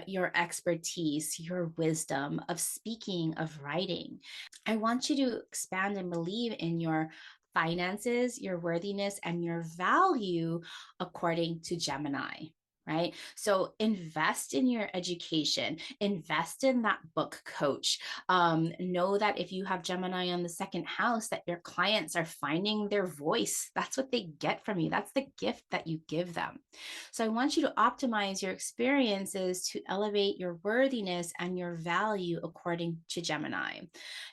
your expertise, your wisdom, of speaking, of writing. I want you to expand and believe in your finances, your worthiness, and your value according to Gemini. Right? So invest in your education, invest in that book coach. Know that if you have Gemini on the second house, that your clients are finding their voice. That's what they get from you. That's the gift that you give them. So I want you to optimize your experiences to elevate your worthiness and your value according to Gemini.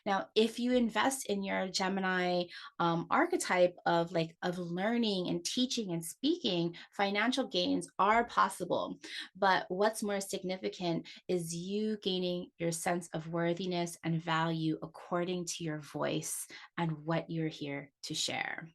Now, if you invest in your Gemini archetype of learning and teaching and speaking, financial gains are possible. But what's more significant is you gaining your sense of worthiness and value according to your voice and what you're here to share.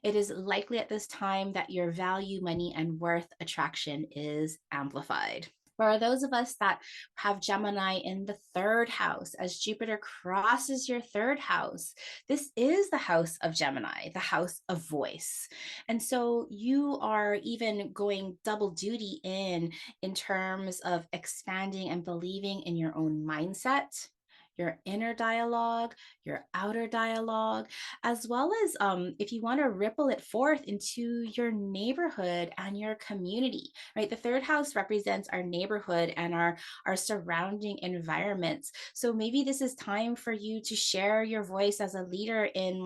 It is likely at this time that your value, money, and worth attraction is amplified. For those of us that have Gemini in the third house, as Jupiter crosses your third house, this is the house of Gemini, the house of voice. And so you are even going double duty in terms of expanding and believing in your own mindset, your inner dialogue, your outer dialogue, as well as if you want to ripple it forth into your neighborhood and your community, right? The third house represents our neighborhood and our surrounding environments. So maybe this is time for you to share your voice as a leader in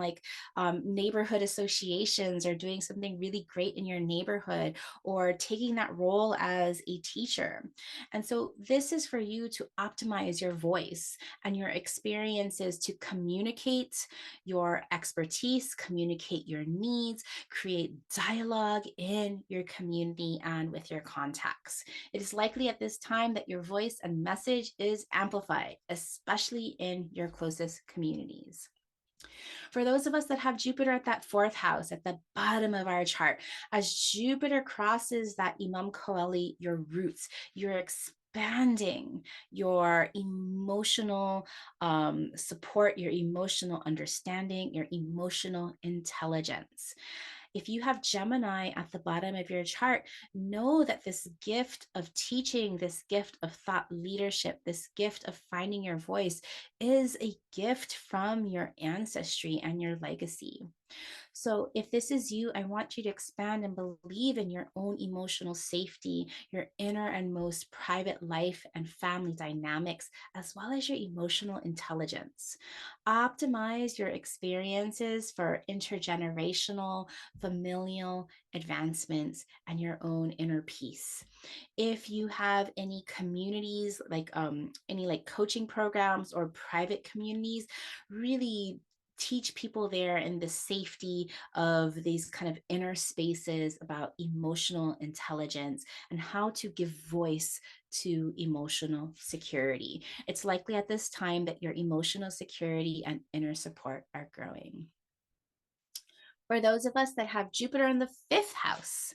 neighborhood associations, or doing something really great in your neighborhood, or taking that role as a teacher. And so this is for you to optimize your voice and your experiences to communicate your expertise, communicate your needs, create dialogue in your community and with your contacts. It is likely at this time that your voice and message is amplified, especially in your closest communities. For those of us that have Jupiter at that fourth house, at the bottom of our chart, as Jupiter crosses that Imam Coeli, your roots, you're expanding your emotional support, your emotional understanding, your emotional intelligence. If you have Gemini at the bottom of your chart, know that this gift of teaching, this gift of thought leadership, this gift of finding your voice is a gift from your ancestry and your legacy. So if this is you, I want you to expand and believe in your own emotional safety, your inner and most private life and family dynamics, as well as your emotional intelligence. Optimize your experiences for intergenerational, familial advancements and your own inner peace. If you have any communities, like any like coaching programs or private communities, really teach people there in the safety of these kind of inner spaces about emotional intelligence and how to give voice to emotional security. It's likely at this time that your emotional security and inner support are growing. For those of us that have Jupiter in the fifth house,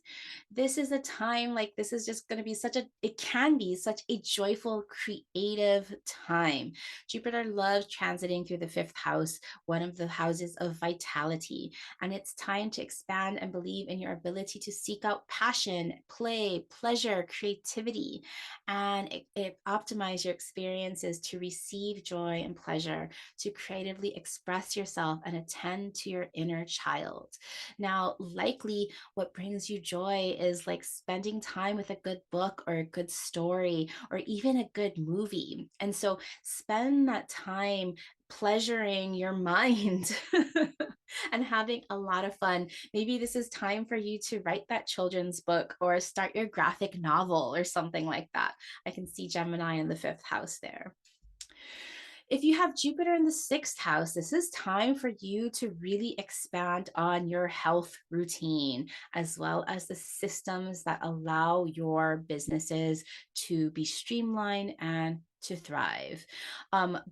this is a time, like this is just going to be it can be such a joyful, creative time. Jupiter loves transiting through the fifth house, one of the houses of vitality. And it's time to expand and believe in your ability to seek out passion, play, pleasure, creativity, and it optimize your experiences to receive joy and pleasure, to creatively express yourself and attend to your inner child. Now, likely what brings you joy is like spending time with a good book or a good story or even a good movie. And so spend that time pleasuring your mind and having a lot of fun. Maybe this is time for you to write that children's book or start your graphic novel or something like that. I can see Gemini in the fifth house there. If you have Jupiter in the sixth house, this is time for you to really expand on your health routine, as well as the systems that allow your businesses to be streamlined and to thrive.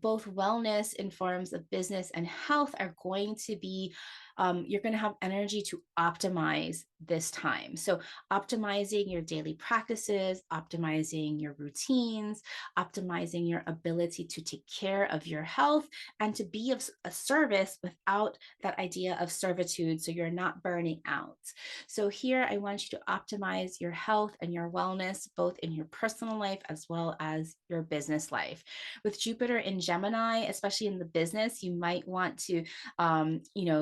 Both wellness in forms of business and health are going to be, you're going to have energy to optimize this time. So optimizing your daily practices, optimizing your routines, optimizing your ability to take care of your health and to be of a service without that idea of servitude, so you're not burning out. So here I want you to optimize your health and your wellness, both in your personal life as well as your business life. With Jupiter in Gemini, especially in the business, you might want to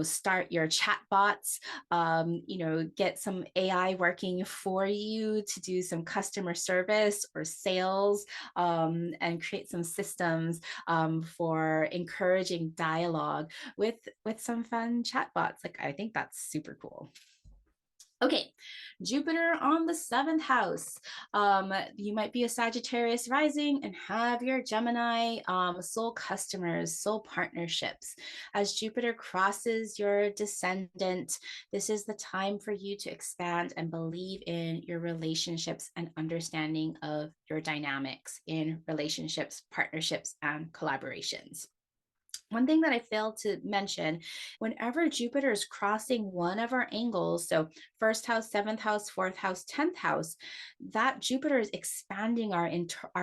start your chat bots, get some AI working for you to do some customer service or sales, and create some systems for encouraging dialogue with some fun chatbots. Like, I think that's super cool. Okay, Jupiter on the seventh house. You might be a Sagittarius rising and have your Gemini soul customers, soul partnerships. As Jupiter crosses your descendant, this is the time for you to expand and believe in your relationships and understanding of your dynamics in relationships, partnerships, and collaborations. One thing that I failed to mention, whenever Jupiter is crossing one of our angles, so first house, seventh house, fourth house, 10th house, that Jupiter is expanding our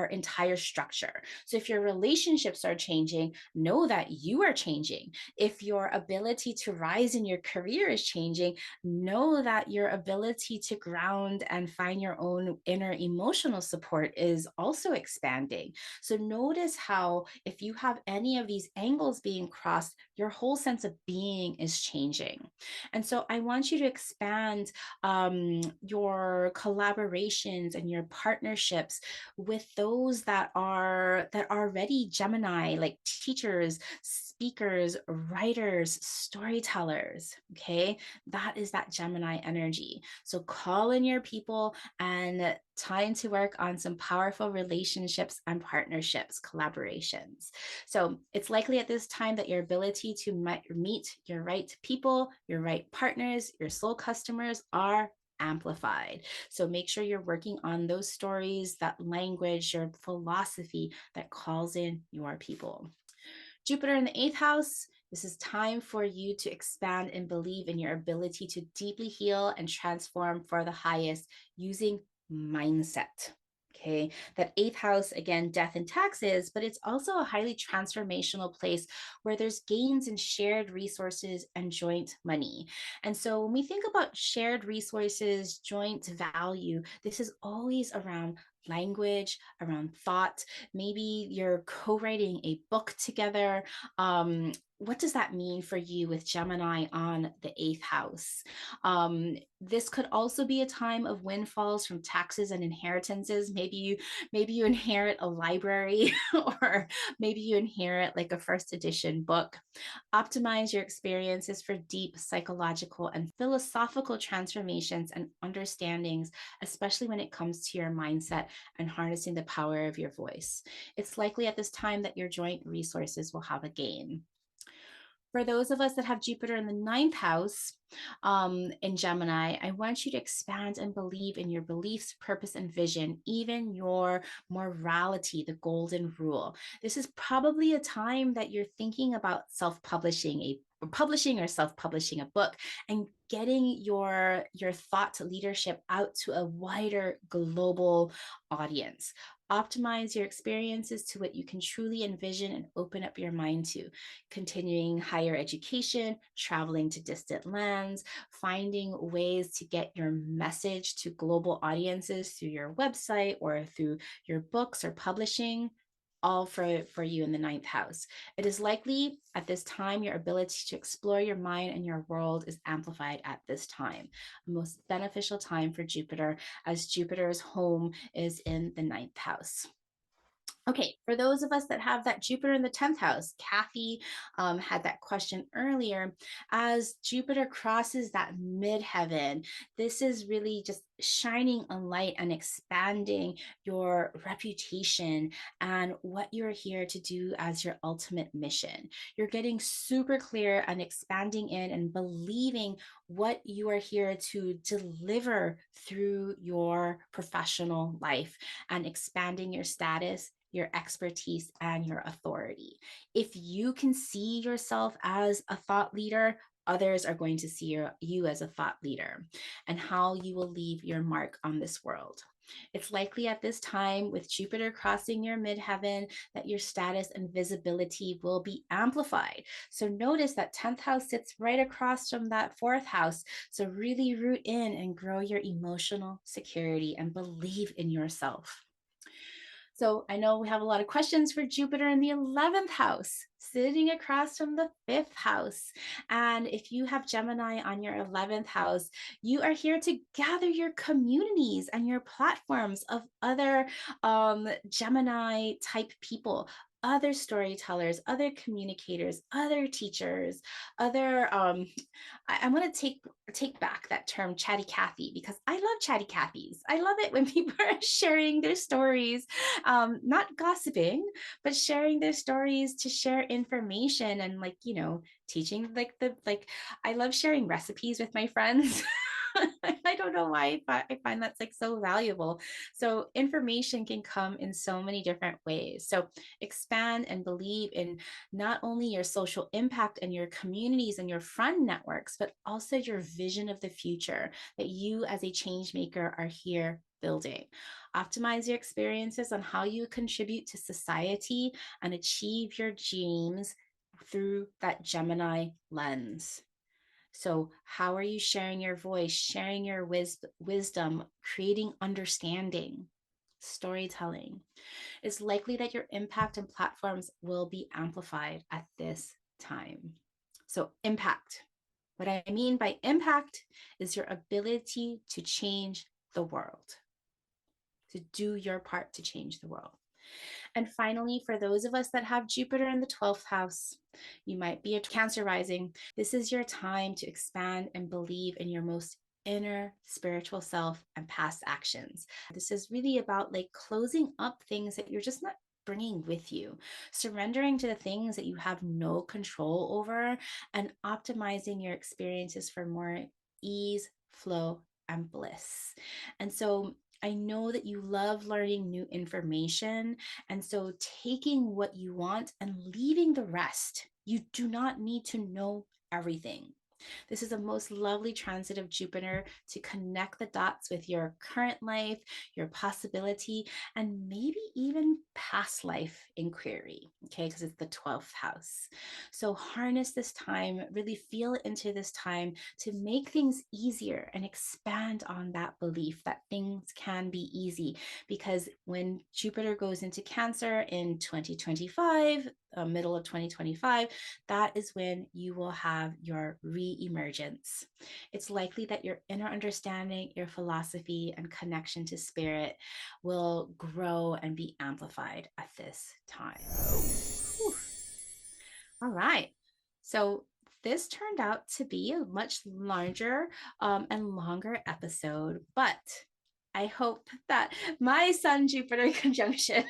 entire structure. So if your relationships are changing, know that you are changing. If your ability to rise in your career is changing, know that your ability to ground and find your own inner emotional support is also expanding. So notice how if you have any of these angles Venus being crossed, your whole sense of being is changing. And so I want you to expand your collaborations and your partnerships with those that are already Gemini, like teachers, speakers, writers, storytellers. Okay, that is that Gemini energy. So call in your people and time to work on some powerful relationships and partnerships, collaborations. So it's likely at this time that your ability to meet your right people, your right partners, your soul customers are amplified. So make sure you're working on those stories, that language, your philosophy that calls in your people. Jupiter in the eighth house, this is time for you to expand and believe in your ability to deeply heal and transform for the highest using mindset. Okay, that eighth house, again, death and taxes, but it's also a highly transformational place where there's gains in shared resources and joint money. And so when we think about shared resources, joint value, this is always around language, around thought. Maybe you're co-writing a book together. What does that mean for you with Gemini on the eighth house? This could also be a time of windfalls from taxes and inheritances. Maybe you inherit a library, or maybe you inherit like a first edition book. Optimize your experiences for deep psychological and philosophical transformations and understandings, especially when it comes to your mindset and harnessing the power of your voice. It's likely at this time that your joint resources will have a gain. For those of us that have Jupiter in the ninth house in Gemini, I want you to expand and believe in your beliefs, purpose, and vision, even your morality, the golden rule. This is probably a time that you're thinking about publishing or self-publishing a book and getting your thought leadership out to a wider global audience. Optimize your experiences to what you can truly envision and open up your mind to. Continuing higher education, traveling to distant lands, finding ways to get your message to global audiences through your website or through your books or publishing, all for you in the ninth house. It is likely at this time your ability to explore your mind and your world is amplified at this time. A most beneficial time for Jupiter, as Jupiter's home is in the ninth house. Okay, for those of us that have that Jupiter in the 10th house, Kathy had that question earlier. As Jupiter crosses that midheaven, this is really just shining a light and expanding your reputation and what you're here to do as your ultimate mission. You're getting super clear and expanding in and believing what you are here to deliver through your professional life and expanding your status, your expertise, and your authority. If you can see yourself as a thought leader, others are going to see you as a thought leader and how you will leave your mark on this world. It's likely at this time, with Jupiter crossing your midheaven, that your status and visibility will be amplified. So notice that 10th house sits right across from that 4th house. So really root in and grow your emotional security and believe in yourself. So I know we have a lot of questions for Jupiter in the 11th house, sitting across from the 5th house. And if you have Gemini on your 11th house, you are here to gather your communities and your platforms of other Gemini type people, other storytellers, other communicators, other teachers, other I want to take back that term chatty Cathy, because I love chatty Cathys. I love it when people are sharing their stories, not gossiping, but sharing their stories to share information and, like, teaching, like I love sharing recipes with my friends. I don't know why, but I find that's like so valuable. So information can come in so many different ways. So expand and believe in not only your social impact and your communities and your friend networks, but also your vision of the future that you as a change maker are here building. Optimize your experiences on how you contribute to society and achieve your dreams through that Gemini lens. So how are you sharing your voice, sharing your wisdom, creating understanding? storytelling. It's likely that your impact and platforms will be amplified at this time. So impact. What I mean by impact is your ability to change the world, to do your part to change the world. And finally, for those of us that have Jupiter in the 12th house, you might be a Cancer rising. This is your time to expand and believe in your most inner spiritual self and past actions. This is really about like closing up things that you're just not bringing with you, surrendering to the things that you have no control over, and optimizing your experiences for more ease, flow, and bliss. And so I know that you love learning new information. And so taking what you want and leaving the rest. You do not need to know everything. This is a most lovely transit of Jupiter to connect the dots with your current life, your possibility, and maybe even past life inquiry, okay? Because it's the 12th house. So harness this time, really feel into this time to make things easier and expand on that belief that things can be easy. Because when Jupiter goes into Cancer in 2025, middle of 2025, that is when you will have your re-emergence. It's likely that your inner understanding, your philosophy, and connection to spirit will grow and be amplified at this time. Whew. All right. So this turned out to be a much larger and longer episode, but I hope that my Sun Jupiter conjunction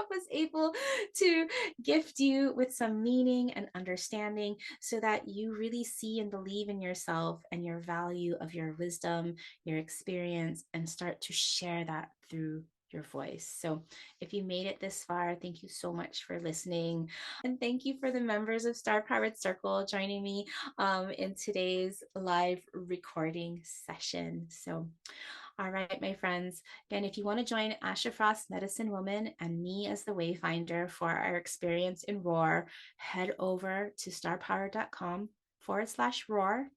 was able to gift you with some meaning and understanding so that you really see and believe in yourself and your value of your wisdom, your experience, and start to share that through your voice. So if you made it this far, thank you so much for listening. And thank you for the members of Star Powered Circle joining me in today's live recording session. So all right, my friends. Again, if you want to join Asha Frost, Medicine Woman, and me as the Wayfinder for our experience in Roar, head over to starpower.com/Roar,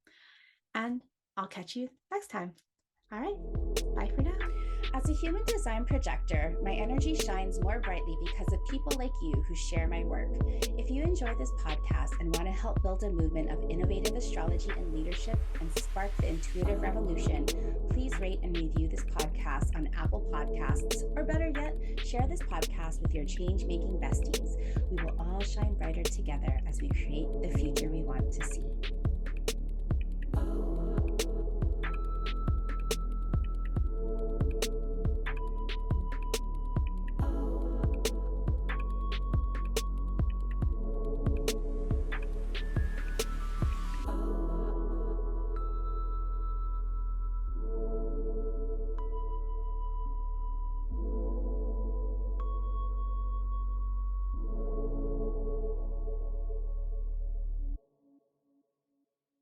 and I'll catch you next time. All right, bye for now. As a human design projector, my energy shines more brightly because of people like you who share my work. If you enjoy this podcast and want to help build a movement of innovative astrology and leadership and spark the intuitive revolution, please rate and review this podcast on Apple Podcasts, or better yet, share this podcast with your change-making besties. We will all shine brighter together as we create the future we want to see.